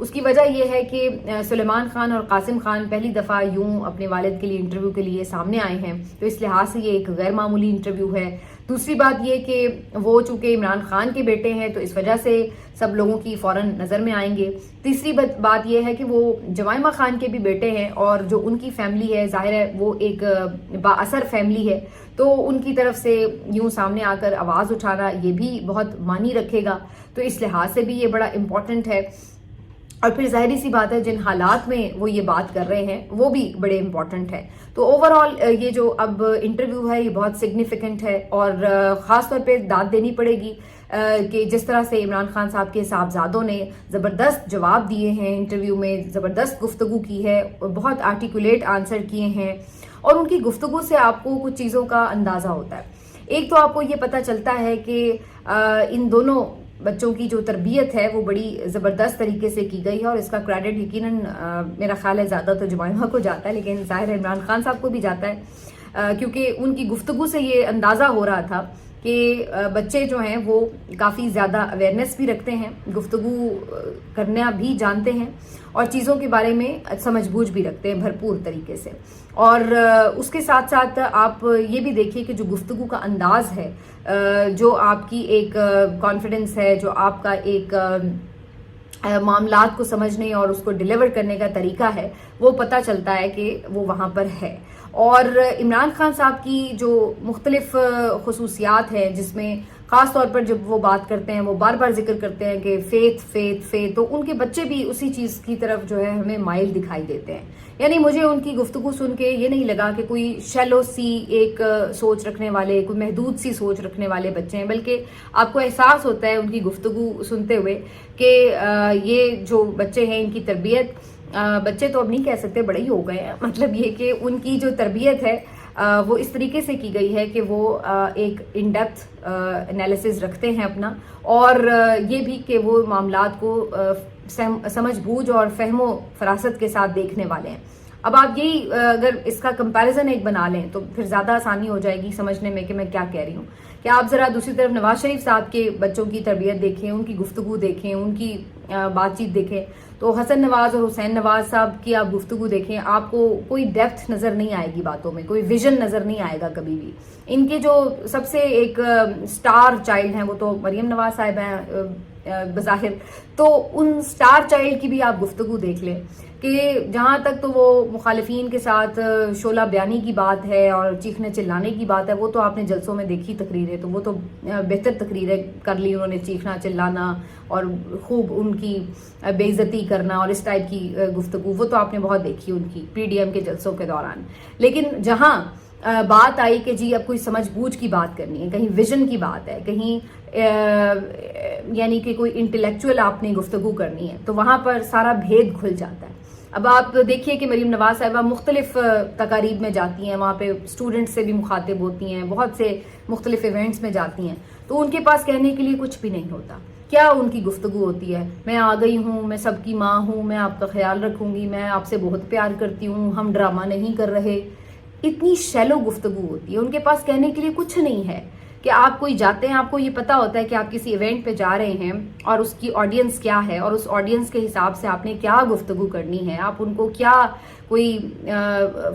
اس کی وجہ یہ ہے کہ سلیمان خان اور قاسم خان پہلی دفعہ یوں اپنے والد کے لیے انٹرویو کے لیے سامنے آئے ہیں، تو اس لحاظ سے یہ ایک غیر معمولی انٹرویو ہے۔ دوسری بات یہ کہ وہ چونکہ عمران خان کے بیٹے ہیں تو اس وجہ سے سب لوگوں کی فوراً نظر میں آئیں گے۔ تیسری بات یہ ہے کہ وہ جمائمہ خان کے بھی بیٹے ہیں، اور جو ان کی فیملی ہے ظاہر ہے وہ ایک با اثر فیملی ہے، تو ان کی طرف سے یوں سامنے آ کر آواز اٹھانا یہ بھی بہت معنی رکھے گا، تو اس لحاظ سے بھی یہ بڑا امپورٹنٹ ہے۔ اور پھر ظاہری سی بات ہے جن حالات میں وہ یہ بات کر رہے ہیں وہ بھی بڑے امپورٹنٹ ہے۔ تو اوور آل یہ جو اب انٹرویو ہے یہ بہت سگنیفیکنٹ ہے، اور خاص طور پہ داد دینی پڑے گی کہ جس طرح سے عمران خان صاحب کے صاحبزادوں نے زبردست جواب دیے ہیں انٹرویو میں، زبردست گفتگو کی ہے، بہت آرٹیکولیٹ آنسر کیے ہیں، اور ان کی گفتگو سے آپ کو کچھ چیزوں کا اندازہ ہوتا ہے۔ ایک تو آپ کو یہ پتہ چلتا ہے کہ ان دونوں بچوں کی جو تربیت ہے وہ بڑی زبردست طریقے سے کی گئی ہے، اور اس کا کریڈٹ یقیناً میرا خیال ہے زیادہ تو جمائمہ کو جاتا ہے، لیکن ظاہر ہے عمران خان صاحب کو بھی جاتا ہے، کیونکہ ان کی گفتگو سے یہ اندازہ ہو رہا تھا کہ بچے جو ہیں وہ کافی زیادہ اویئرنیس بھی رکھتے ہیں، گفتگو کرنا بھی جانتے ہیں، اور چیزوں کے بارے میں سمجھ بوجھ بھی رکھتے ہیں بھرپور طریقے سے۔ اور اس کے ساتھ ساتھ آپ یہ بھی دیکھیے کہ جو گفتگو کا انداز ہے، جو آپ کی ایک کانفیڈنس ہے، جو آپ کا ایک معاملات کو سمجھنے اور اس کو ڈیلیور کرنے کا طریقہ ہے، وہ پتہ چلتا ہے کہ وہ وہاں پر ہے۔ اور عمران خان صاحب کی جو مختلف خصوصیات ہیں، جس میں خاص طور پر جب وہ بات کرتے ہیں وہ بار بار ذکر کرتے ہیں کہ فیتھ، تو ان کے بچے بھی اسی چیز کی طرف جو ہے ہمیں مائل دکھائی دیتے ہیں۔ یعنی مجھے ان کی گفتگو سن کے یہ نہیں لگا کہ کوئی شیلو سی ایک سوچ رکھنے والے، کوئی محدود سی سوچ رکھنے والے بچے ہیں، بلکہ آپ کو احساس ہوتا ہے ان کی گفتگو سنتے ہوئے کہ یہ جو بچے ہیں ان کی تربیت، بچے تو اب نہیں کہہ سکتے، بڑے ہی ہو گئے ہیں، مطلب یہ کہ ان کی جو تربیت ہے وہ اس طریقے سے کی گئی ہے کہ وہ ایک ان ڈیپتھ انالیسز رکھتے ہیں اپنا، اور یہ بھی کہ وہ معاملات کو سمجھ بوجھ اور فہم و فراست کے ساتھ دیکھنے والے ہیں۔ اب آپ یہی اگر اس کا کمپیریزن ایک بنا لیں تو پھر زیادہ آسانی ہو جائے گی سمجھنے میں کہ میں کیا کہہ رہی ہوں، کہ آپ ذرا دوسری طرف نواز شریف صاحب کے بچوں کی تربیت دیکھیں، ان کی گفتگو دیکھیں، ان کی بات چیت دیکھیں، تو حسن نواز اور حسین نواز صاحب کی آپ گفتگو دیکھیں، آپ کو کوئی ڈیپتھ نظر نہیں آئے گی باتوں میں، کوئی ویژن نظر نہیں آئے گا کبھی بھی۔ ان کے جو سب سے ایک سٹار چائلڈ ہیں وہ تو مریم نواز صاحب ہیں بظاہر، تو ان سٹار چائلڈ کی بھی آپ گفتگو دیکھ لیں کہ جہاں تک تو وہ مخالفین کے ساتھ شعلہ بیانی کی بات ہے اور چیخنے چلانے کی بات ہے، وہ تو آپ نے جلسوں میں دیکھی تقریریں، تو وہ تو بہتر تقریریں کر لی انہوں نے، چیخنا چلانا اور خوب ان کی بے عزتی کرنا اور اس ٹائپ کی گفتگو، وہ تو آپ نے بہت دیکھی ان کی پی ڈی ایم کے جلسوں کے دوران۔ لیکن جہاں بات آئی کہ جی اب کوئی سمجھ بوجھ کی بات کرنی ہے، کہیں ویژن کی بات ہے، کہیں یعنی کہ کوئی انٹلیکچوئل آپ نے گفتگو کرنی ہے، تو وہاں پر سارا بھید کھل جاتا ہے۔ اب آپ دیکھیے کہ مریم نواز صاحبہ مختلف تقاریب میں جاتی ہیں، وہاں پہ اسٹوڈنٹ سے بھی مخاطب ہوتی ہیں، بہت سے مختلف ایونٹس میں جاتی ہیں، تو ان کے پاس کہنے کے لیے کچھ بھی نہیں ہوتا۔ کیا ان کی گفتگو ہوتی ہے؟ میں آ گئی ہوں، میں سب کی ماں ہوں، میں آپ کا خیال رکھوں گی، میں آپ سے بہت پیار کرتی ہوں، ہم ڈرامہ نہیں کر رہے۔ اتنی شیلو گفتگو ہوتی ہے، ان کے پاس کہنے کے لیے کچھ نہیں ہے کہ آپ کوئی جاتے ہیں، آپ کو یہ پتا ہوتا ہے کہ آپ کسی ایونٹ پہ جا رہے ہیں اور اس کی آڈینس کیا ہے، اور اس آڈینس کے حساب سے آپ نے کیا گفتگو کرنی ہے، آپ ان کو کیا کوئی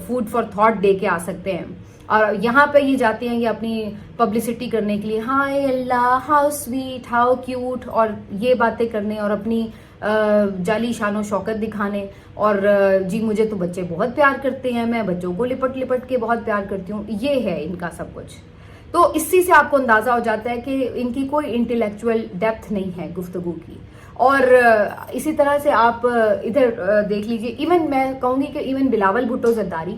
فوڈ فار تھاٹ دے کے آ سکتے ہیں۔ اور یہاں پہ یہ جاتے ہیں یہ اپنی پبلسٹی کرنے کے لیے، ہائے اللہ ہاؤ سویٹ ہاؤ کیوٹ، اور یہ باتیں کرنے اور اپنی جعلی شان و شوکت دکھانے، اور جی مجھے تو بچے بہت پیار کرتے ہیں، میں بچوں کو لپٹ لپٹ کے بہت پیار کرتی ہوں، یہ ہے ان کا سب کچھ۔ تو اسی سے آپ کو اندازہ ہو جاتا ہے کہ ان کی کوئی انٹلیکچوئل ڈیپتھ نہیں ہے گفتگو کی۔ اور اسی طرح سے آپ ادھر دیکھ لیجئے، ایون میں کہوں گی کہ ایون بلاول بھٹو زرداری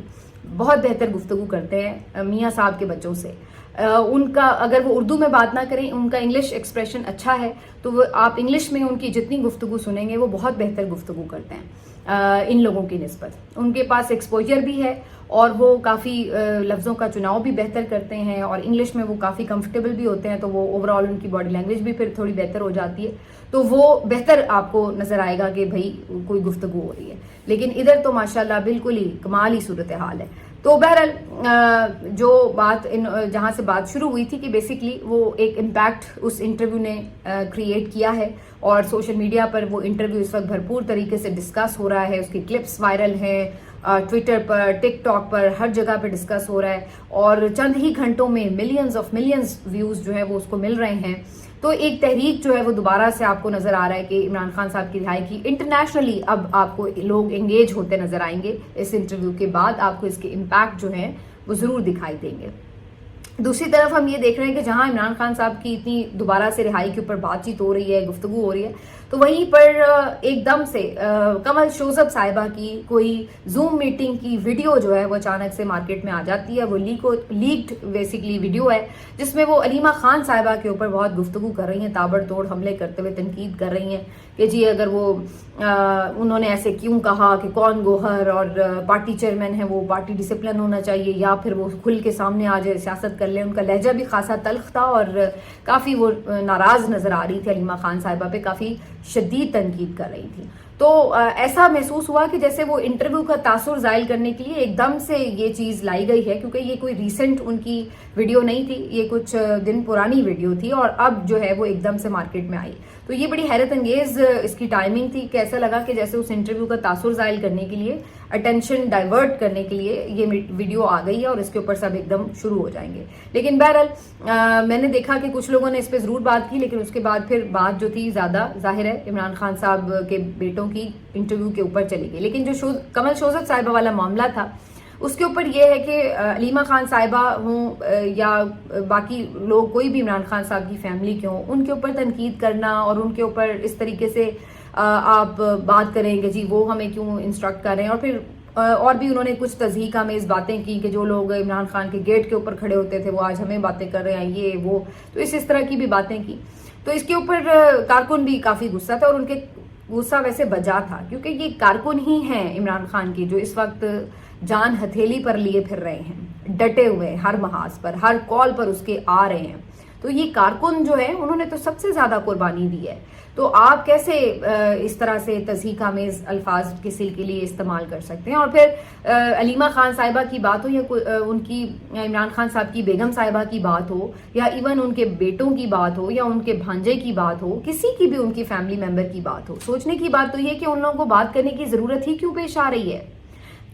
بہت بہتر گفتگو کرتے ہیں میاں صاحب کے بچوں سے۔ ان کا اگر وہ اردو میں بات نہ کریں، ان کا انگلش ایکسپریشن اچھا ہے، تو وہ آپ انگلش میں ان کی جتنی گفتگو سنیں گے وہ بہت بہتر گفتگو کرتے ہیں ان لوگوں کی نسبت۔ ان کے پاس ایکسپوجر بھی ہے اور وہ کافی لفظوں کا چناؤ بھی بہتر کرتے ہیں، اور انگلش میں وہ کافی کمفرٹیبل بھی ہوتے ہیں، تو وہ اوور آل ان کی باڈی لینگویج بھی پھر تھوڑی بہتر ہو جاتی ہے، تو وہ بہتر آپ کو نظر آئے گا کہ بھائی کوئی گفتگو ہو رہی ہے۔ لیکن ادھر تو ماشاءاللہ بالکل ہی کمال ہی صورتحال ہے۔ تو بہرحال جو بات جہاں سے بات شروع ہوئی تھی کہ بیسکلی وہ ایک امپیکٹ اس انٹرویو نے کریٹ کیا ہے اور سوشل میڈیا پر وہ انٹرویو اس وقت بھرپور طریقے سے ڈسکس ہو رہا ہے، اس کی کلپس وائرل ہیں، ٹویٹر پر، ٹک ٹاک پر، ہر جگہ پہ ڈسکس ہو رہا ہے اور چند ہی گھنٹوں میں ملینز ویوز جو ہے وہ اس کو مل رہے ہیں. تو ایک تحریک جو ہے وہ دوبارہ سے آپ کو نظر آ رہا ہے کہ عمران خان صاحب کی رہائی کی انٹرنیشنلی اب آپ کو لوگ انگیج ہوتے نظر آئیں گے. اس انٹرویو کے بعد آپ کو اس کے امپیکٹ جو ہیں وہ ضرور دکھائی دیں گے. دوسری طرف ہم یہ دیکھ رہے ہیں کہ جہاں عمران خان صاحب کی اتنی دوبارہ سے رہائی کے اوپر بات چیت ہو رہی ہے، گفتگو ہو رہی ہے، تو وہیں پر ایک دم سے کمل شوزب صاحبہ کی کوئی زوم میٹنگ کی ویڈیو جو ہے وہ اچانک سے مارکیٹ میں آ جاتی ہے. وہ لیکڈ بیسکلی ویڈیو ہے جس میں وہ علیمہ خان صاحبہ کے اوپر بہت گفتگو کر رہی ہیں، تابڑ توڑ حملے کرتے ہوئے تنقید کر رہی ہیں کہ جی اگر وہ انہوں نے ایسے کیوں کہا کہ کون گوہر اور پارٹی چیئرمین ہے، وہ پارٹی ڈسپلن ہونا چاہیے یا پھر وہ کھل کے سامنے آ جائے سیاست کر لیں. ان کا لہجہ بھی خاصا تلخ تھا اور کافی وہ ناراض نظر آ رہی تھی، علیمہ خان صاحبہ پہ کافی شدید تنقید کر رہی تھی. تو ایسا محسوس ہوا کہ جیسے وہ انٹرویو کا تاثر زائل کرنے کے لیے ایک دم سے یہ چیز لائی گئی ہے، کیونکہ یہ کوئی ریسنٹ ان کی ویڈیو نہیں تھی، یہ کچھ دن پرانی ویڈیو تھی اور اب جو ہے وہ ایک دم سے مارکیٹ میں آئی. تو یہ بڑی حیرت انگیز اس کی ٹائمنگ تھی کہ ایسا لگا کہ جیسے اس انٹرویو کا تاثر زائل کرنے کے لیے، اٹینشن ڈائیورٹ کرنے کے لیے یہ ویڈیو آ گئی ہے اور اس کے اوپر سب ایک دم شروع ہو جائیں گے. لیکن بہرحال میں نے دیکھا کہ کچھ لوگوں نے اس پہ ضرور بات کی، لیکن اس کے بعد پھر بات جو تھی زیادہ ظاہر ہے عمران خان صاحب کے بیٹوں کی انٹرویو کے اوپر چلی گئی. لیکن جو کمل شوزب صاحبہ والا معاملہ تھا اس کے اوپر یہ ہے کہ علیمہ خان صاحبہ ہوں یا باقی لوگ کوئی بھی عمران خان صاحب کی فیملی کے ہوں، ان کے اوپر تنقید کرنا اور ان کے اوپر اس طریقے سے آپ بات کریں کہ جی وہ ہمیں کیوں انسٹرکٹ کر رہے ہیں، اور پھر اور بھی انہوں نے کچھ تضحیک آمیز باتیں کی کہ جو لوگ عمران خان کے گیٹ کے اوپر کھڑے ہوتے تھے وہ آج ہمیں باتیں کر رہے ہیں، یہ وہ، تو اس طرح کی بھی باتیں کی. تو اس کے اوپر کارکن بھی کافی غصہ تھا اور ان کے غصہ ویسے بجا تھا کیونکہ یہ کارکن ہی ہیں عمران خان کی جو اس وقت جان ہتھیلی پر لیے پھر رہے ہیں، ڈٹے ہوئے ہر محاذ پر، ہر کال پر اس کے آ رہے ہیں. تو یہ کارکن جو ہے انہوں نے تو سب سے زیادہ قربانی دی ہے. تو آپ کیسے اس طرح سے تضحیک آمیز الفاظ کسی کے لیے استعمال کر سکتے ہیں؟ اور پھر علیمہ خان صاحبہ کی بات ہو یا ان کی عمران خان صاحب کی بیگم صاحبہ کی بات ہو یا ایون ان کے بیٹوں کی بات ہو یا ان کے بھانجے کی بات ہو، کسی کی بھی ان کی فیملی ممبر کی بات ہو، سوچنے کی بات تو یہ کہ ان لوگوں کو بات کرنے کی ضرورت ہی کیوں پیش آ رہی ہے؟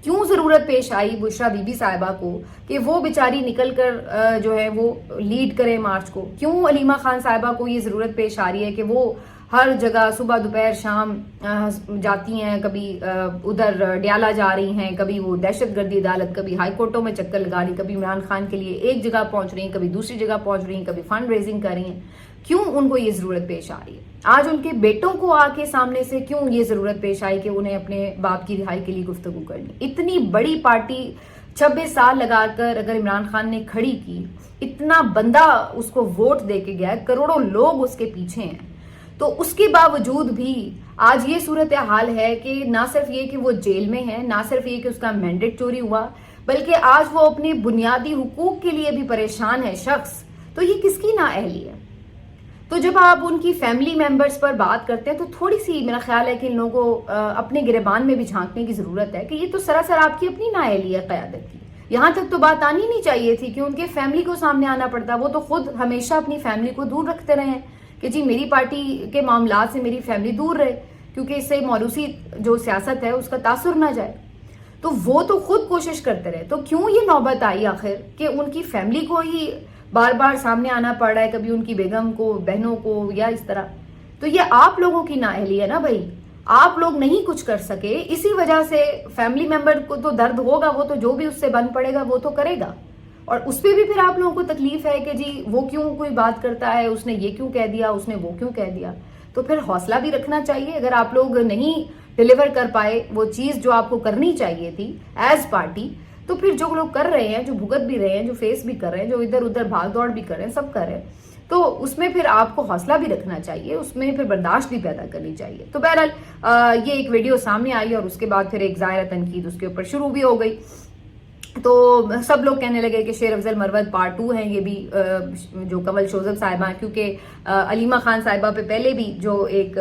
کیوں ضرورت پیش آئی بشرا بی بی صاحبہ کو کہ وہ بیچاری نکل کر جو ہے وہ لیڈ کرے مارچ کو؟ کیوں علیمہ خان صاحبہ کو یہ ضرورت پیش آ رہی ہے کہ وہ ہر جگہ صبح دوپہر شام جاتی ہیں، کبھی ادھر ڈیالہ جا رہی ہیں، کبھی وہ دہشت گردی عدالت، کبھی ہائی کورٹوں میں چکر لگا رہی، کبھی عمران خان کے لیے ایک جگہ پہنچ رہی ہیں، کبھی دوسری جگہ پہنچ رہی ہیں، کبھی فنڈ ریزنگ کر رہی ہیں؟ کیوں ان کو یہ ضرورت پیش آ رہی ہے؟ آج ان کے بیٹوں کو آ کے سامنے سے کیوں یہ ضرورت پیش آئی کہ انہیں اپنے باپ کی رہائی کے لیے گفتگو کرنی؟ اتنی بڑی پارٹی 26 سال لگا کر اگر عمران خان نے کھڑی کی، اتنا بندہ اس کو ووٹ دے کے گیا، کروڑوں لوگ اس کے پیچھے ہیں، تو اس کے باوجود بھی آج یہ صورتحال ہے کہ نہ صرف یہ کہ وہ جیل میں ہے، نہ صرف یہ کہ اس کا مینڈیٹ چوری ہوا، بلکہ آج وہ اپنے بنیادی حقوق کے لیے بھی پریشان ہے شخص. تو یہ کس کی نااہلی ہے؟ تو جب آپ ان کی فیملی ممبرز پر بات کرتے ہیں تو تھوڑی سی میرا خیال ہے کہ ان لوگوں کو اپنے گریبان میں بھی جھانکنے کی ضرورت ہے کہ یہ تو سراسر آپ کی اپنی نااہلی ہے قیادت کی. یہاں تک تو بات آنی نہیں چاہیے تھی کہ ان کے فیملی کو سامنے آنا پڑتا. وہ تو خود ہمیشہ اپنی فیملی کو دور رکھتے رہے ہیں کہ جی میری پارٹی کے معاملات سے میری فیملی دور رہے کیونکہ اس سے موروثی جو سیاست ہے اس کا تاثر نہ جائے. تو وہ تو خود کوشش کرتے رہے. تو کیوں یہ نوبت آئی آخر کہ ان کی فیملی کو ہی بار بار سامنے آنا پڑ رہا ہے، کبھی ان کی بیگم کو، بہنوں کو یا اس طرح؟ تو یہ آپ لوگوں کی نااہلی ہے نا بھائی. آپ لوگ نہیں کچھ کر سکے، اسی وجہ سے فیملی ممبر کو تو درد ہوگا، وہ تو جو بھی اس سے بن پڑے گا وہ تو کرے گا، اور اس پہ بھی پھر آپ لوگوں کو تکلیف ہے کہ جی وہ کیوں کوئی بات کرتا ہے، اس نے یہ کیوں کہہ دیا، اس نے وہ کیوں کہہ دیا. تو پھر حوصلہ بھی رکھنا چاہیے. اگر آپ لوگ نہیں ڈیلیور کر پائے وہ چیز جو آپ کو کرنی چاہیے تھی ایز پارٹی، تو پھر جو لوگ کر رہے ہیں، جو بھگت بھی رہے ہیں، جو فیس بھی کر رہے ہیں، جو ادھر ادھر بھاگ دوڑ بھی کر رہے ہیں، سب کر رہے ہیں، تو اس میں پھر آپ کو حوصلہ بھی رکھنا چاہیے، اس میں پھر برداشت بھی پیدا کرنی چاہیے. تو بہرحال یہ ایک ویڈیو سامنے آئی اور اس کے بعد پھر ایک ظاہرہ تنقید اس کے اوپر شروع بھی ہو گئی. تو سب لوگ کہنے لگے کہ شیر افضل مروت پارٹ 2 ہیں یہ بھی جو کنول شوذب صاحبہ ہیں، کیونکہ علیمہ خان صاحبہ پہ پہلے بھی جو ایک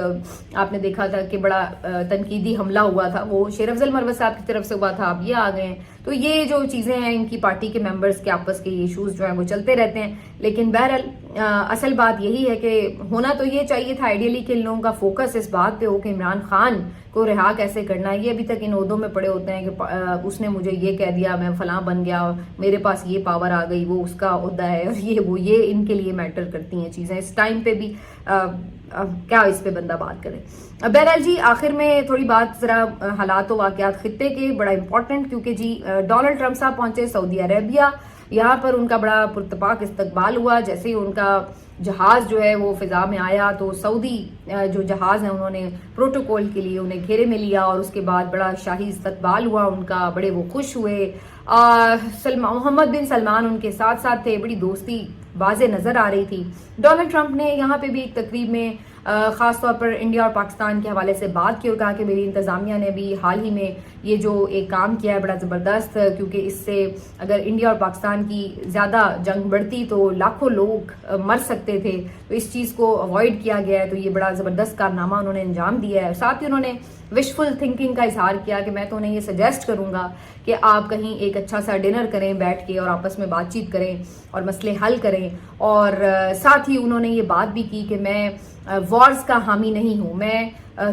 آپ نے دیکھا تھا کہ بڑا تنقیدی حملہ ہوا تھا وہ شیر افضل مروت صاحب کی طرف سے ہوا تھا، اب یہ آ گئے ہیں۔ تو یہ جو چیزیں ہیں ان کی پارٹی کے ممبرز کے آپس کے ایشوز جو ہیں وہ چلتے رہتے ہیں، لیکن بہرحال اصل بات یہی ہے کہ ہونا تو یہ چاہیے تھا آئیڈیلی کہ ان لوگوں کا فوکس اس بات پہ ہو کہ عمران خان کو رہا کیسے کرنا ہے۔ یہ ابھی تک ان عہدوں میں پڑے ہوتے ہیں کہ اس نے مجھے یہ کہہ دیا، میں فلاں بن گیا، میرے پاس یہ پاور آ گئی، وہ اس کا عہدہ ہے، اور یہ ان کے لیے میٹر کرتی ہیں چیزیں۔ اس ٹائم پہ بھی کیا اس پہ بندہ بات کرے۔ بہرحال جی آخر میں تھوڑی بات ذرا حالات و واقعات خطے کے بڑا امپورٹنٹ، کیونکہ جی ڈونلڈ ٹرمپ صاحب پہنچے سعودی عربیہ، یہاں پر ان کا بڑا پرتپاک استقبال ہوا۔ جیسے ہی ان کا جہاز جو ہے وہ فضا میں آیا تو سعودی جو جہاز ہیں انہوں نے پروٹوکول کے لیے انہیں گھیرے میں لیا، اور اس کے بعد بڑا شاہی استقبال ہوا ان کا، بڑے وہ خوش ہوئے۔ محمد بن سلمان ان کے ساتھ ساتھ تھے، بڑی دوستی واضح نظر آ رہی تھی۔ ڈونلڈ ٹرمپ نے یہاں پہ بھی ایک تقریب میں خاص طور پر انڈیا اور پاکستان کے حوالے سے بات کی اور کہا کہ میری انتظامیہ نے بھی حال ہی میں یہ جو ایک کام کیا ہے بڑا زبردست، کیونکہ اس سے اگر انڈیا اور پاکستان کی زیادہ جنگ بڑھتی تو لاکھوں لوگ مر سکتے تھے، تو اس چیز کو اوائڈ کیا گیا ہے، تو یہ بڑا زبردست کارنامہ انہوں نے انجام دیا ہے۔ ساتھ ہی انہوں نے وشفل تھنکنگ کا اظہار کیا کہ میں تو انہیں یہ سجیسٹ کروں گا کہ آپ کہیں ایک اچھا سا ڈنر کریں بیٹھ کے اور آپس میں بات چیت کریں اور مسئلے حل کریں، اور ساتھ ہی انہوں نے یہ بات بھی کی کہ میں وارز کا حامی نہیں ہوں، میں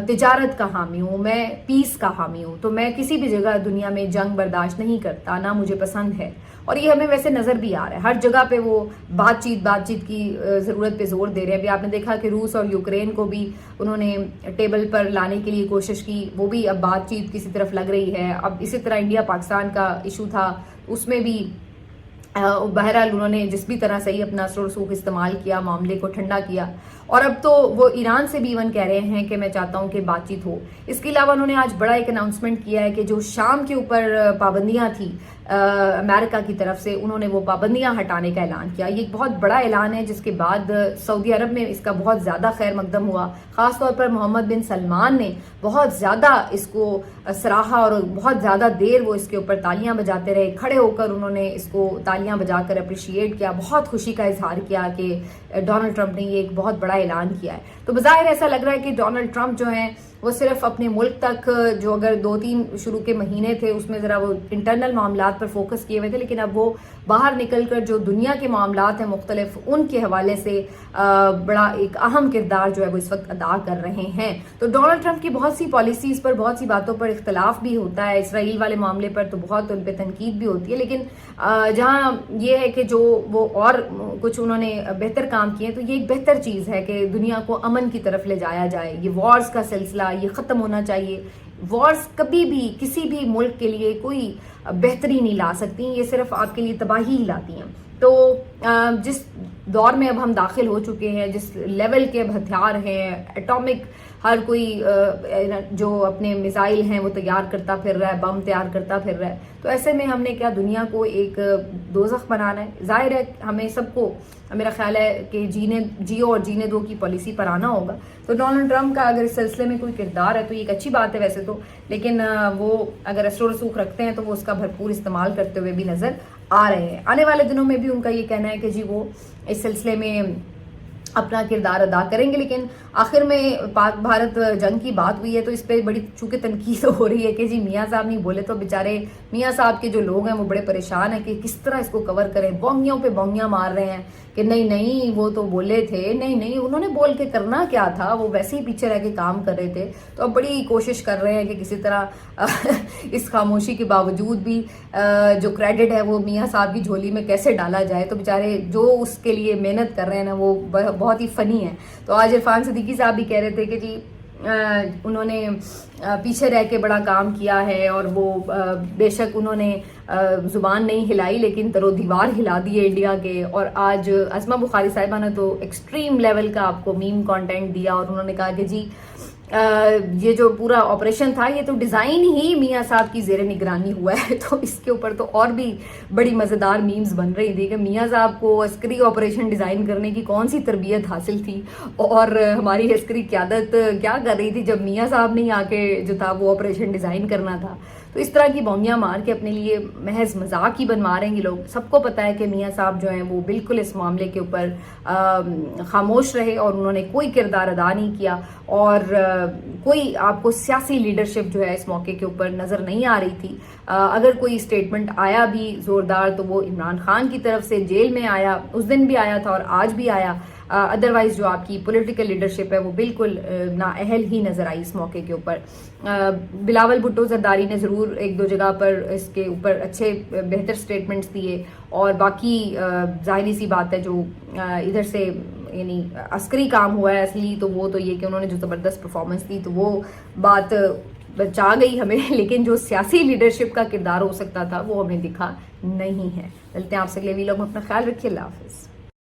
تجارت کا حامی ہوں، میں پیس کا حامی ہوں، تو میں کسی بھی جگہ دنیا میں جنگ برداشت نہیں کرتا، نہ مجھے پسند ہے۔ اور یہ ہمیں ویسے نظر بھی آ رہا ہے، ہر جگہ پہ وہ بات چیت کی ضرورت پہ زور دے رہے ہیں۔ ابھی آپ نے دیکھا کہ روس اور یوکرین کو بھی انہوں نے ٹیبل پر لانے کے لیے کوشش کی، وہ بھی اب بات چیت کسی طرف لگ رہی ہے۔ اب اسی طرح انڈیا پاکستان کا ایشو تھا، اس میں بھی بہرحال انہوں نے جس بھی طرح سے ہی اپنا اثر و رسوخ استعمال کیا، معاملے کو ٹھنڈا کیا، اور اب تو وہ ایران سے بھی ایون کہہ رہے ہیں کہ میں چاہتا ہوں کہ بات چیت ہو۔ اس کے علاوہ انہوں نے آج بڑا ایک اناؤنسمنٹ کیا ہے کہ جو شام کے اوپر پابندیاں تھیں امریکہ کی طرف سے، انہوں نے وہ پابندیاں ہٹانے کا اعلان کیا۔ یہ ایک بہت بڑا اعلان ہے جس کے بعد سعودی عرب میں اس کا بہت زیادہ خیر مقدم ہوا، خاص طور پر محمد بن سلمان نے بہت زیادہ اس کو سراہا اور بہت زیادہ دیر وہ اس کے اوپر تالیاں بجاتے رہے، کھڑے ہو کر انہوں نے اس کو تالیاں بجا کر اپریشیٹ کیا، بہت خوشی کا اظہار کیا کہ ڈونلڈ ٹرمپ نے یہ ایک بہت بڑا اعلان کیا ہے۔ تو بظاہر ایسا لگ رہا ہے کہ ڈونلڈ ٹرمپ جو ہیں وہ صرف اپنے ملک تک، جو اگر 2-3 شروع کے مہینے تھے اس میں ذرا وہ انٹرنل معاملات پر فوکس کیے ہوئے تھے، لیکن اب وہ باہر نکل کر جو دنیا کے معاملات ہیں مختلف، ان کے حوالے سے بڑا ایک اہم کردار جو ہے وہ اس وقت ادا کر رہے ہیں۔ تو ڈونلڈ ٹرمپ کی بہت سی پالیسیز پر، بہت سی باتوں پر اختلاف بھی ہوتا ہے، اسرائیل والے معاملے پر تو بہت ان پہ تنقید بھی ہوتی ہے، لیکن جہاں یہ ہے کہ جو وہ اور کچھ انہوں نے بہتر کام کیے، تو یہ ایک بہتر چیز ہے کہ دنیا کو امن کی طرف لے جایا جائے۔ یہ وارز کا سلسلہ یہ ختم ہونا چاہیے۔ وارز کبھی بھی کسی بھی ملک کے لیے کوئی بہتری نہیں لا سکتی، یہ صرف آپ کے لیے تباہی ہی لاتی ہیں۔ تو جس دور میں اب ہم داخل ہو چکے ہیں، جس لیول کے اب ہتھیار ہیں، ایٹامک، ہر کوئی جو اپنے میزائل ہیں وہ تیار کرتا پھر رہا ہے، بم تیار کرتا پھر رہا ہے، تو ایسے میں ہم نے کیا دنیا کو ایک دوزخ بنانا ہے؟ ظاہر ہے ہمیں سب کو، میرا خیال ہے کہ جیو اور جینے دو کی پالیسی پر آنا ہوگا۔ تو ڈونلڈ ٹرمپ کا اگر اس سلسلے میں کوئی کردار ہے تو یہ ایک اچھی بات ہے ویسے تو، لیکن وہ اگر اثر و رسوخ رکھتے ہیں تو وہ اس کا بھرپور استعمال کرتے ہوئے بھی نظر آ رہے ہیں۔ آنے والے دنوں میں بھی ان کا یہ کہنا ہے کہ جی وہ اس سلسلے میں اپنا کردار ادا کریں گے، لیکن آخر میں پاک بھارت جنگ کی بات ہوئی ہے تو اس پہ بڑی چونکہ تنقید ہو رہی ہے کہ جی میاں صاحب نہیں بولے تو بیچارے میاں صاحب کے جو لوگ ہیں وہ بڑے پریشان ہیں کہ کس طرح اس کو کور کریں، بونگیوں پہ بونگیاں مار رہے ہیں کہ نہیں وہ تو بولے تھے، نہیں انہوں نے بول کے کرنا کیا تھا، وہ ویسے ہی پیچھے رہ کے کام کر رہے تھے۔ تو اب بڑی کوشش کر رہے ہیں کہ کسی طرح اس خاموشی کے باوجود بھی جو کریڈٹ ہے وہ میاں صاحب کی جھولی میں کیسے ڈالا جائے، تو بیچارے جو اس کے لیے محنت کر رہے ہیں نا وہ بہت ہی فنی ہیں۔ تو آج عرفان صدیقی صاحب بھی کہہ رہے تھے کہ جی انہوں نے پیچھے رہ کے بڑا کام کیا ہے، اور وہ بے شک انہوں نے زبان نہیں ہلائی لیکن تر و دیوار ہلا دیے انڈیا کے۔ اور آج اسما بخاری صاحبہ نے تو ایکسٹریم لیول کا آپ کو میم کانٹینٹ دیا، اور انہوں نے کہا کہ جی یہ جو پورا آپریشن تھا یہ تو ڈیزائن ہی میاں صاحب کی زیر نگرانی ہوا ہے۔ تو اس کے اوپر تو اور بھی بڑی مزیدار میمز بن رہی تھی کہ میاں صاحب کو عسکری آپریشن ڈیزائن کرنے کی کون سی تربیت حاصل تھی، اور ہماری عسکری قیادت کیا کر رہی تھی جب میاں صاحب نے آ کے جو تھا وہ آپریشن ڈیزائن کرنا تھا۔ تو اس طرح کی بونیاں مار کے اپنے لیے محض مذاق ہی بنوا رہے ہیں یہ لوگ. سب کو پتا ہے کہ میاں صاحب جو ہیں وہ بالکل اس معاملے کے اوپر خاموش رہے اور انہوں نے کوئی کردار ادا نہیں کیا, اور کوئی آپ کو سیاسی لیڈرشپ جو ہے اس موقع کے اوپر نظر نہیں آ رہی تھی. اگر کوئی اسٹیٹمنٹ آیا بھی زوردار تو وہ عمران خان کی طرف سے جیل میں آیا, اس دن بھی آیا تھا اور آج بھی آیا. ادروائز جو آپ کی پولیٹیکل لیڈرشپ ہے وہ بالکل نااہل ہی نظر آئی اس موقع کے اوپر. بلاول بھٹو زرداری نے ضرور ایک دو جگہ پر اس کے اوپر اچھے بہتر سٹیٹمنٹس دیے, اور باقی ظاہری سی بات ہے جو ادھر سے یعنی عسکری کام ہوا ہے اصلی تو وہ تو یہ کہ انہوں نے جو زبردست پرفارمنس دی تو وہ بات بچا گئی ہمیں, لیکن جو سیاسی لیڈرشپ کا کردار ہو سکتا تھا وہ ہمیں دکھا نہیں ہے. ملتے ہیں آپ سے اگلے ویلاگ میں, اپنا خیال رکھیے, اللہ حافظ.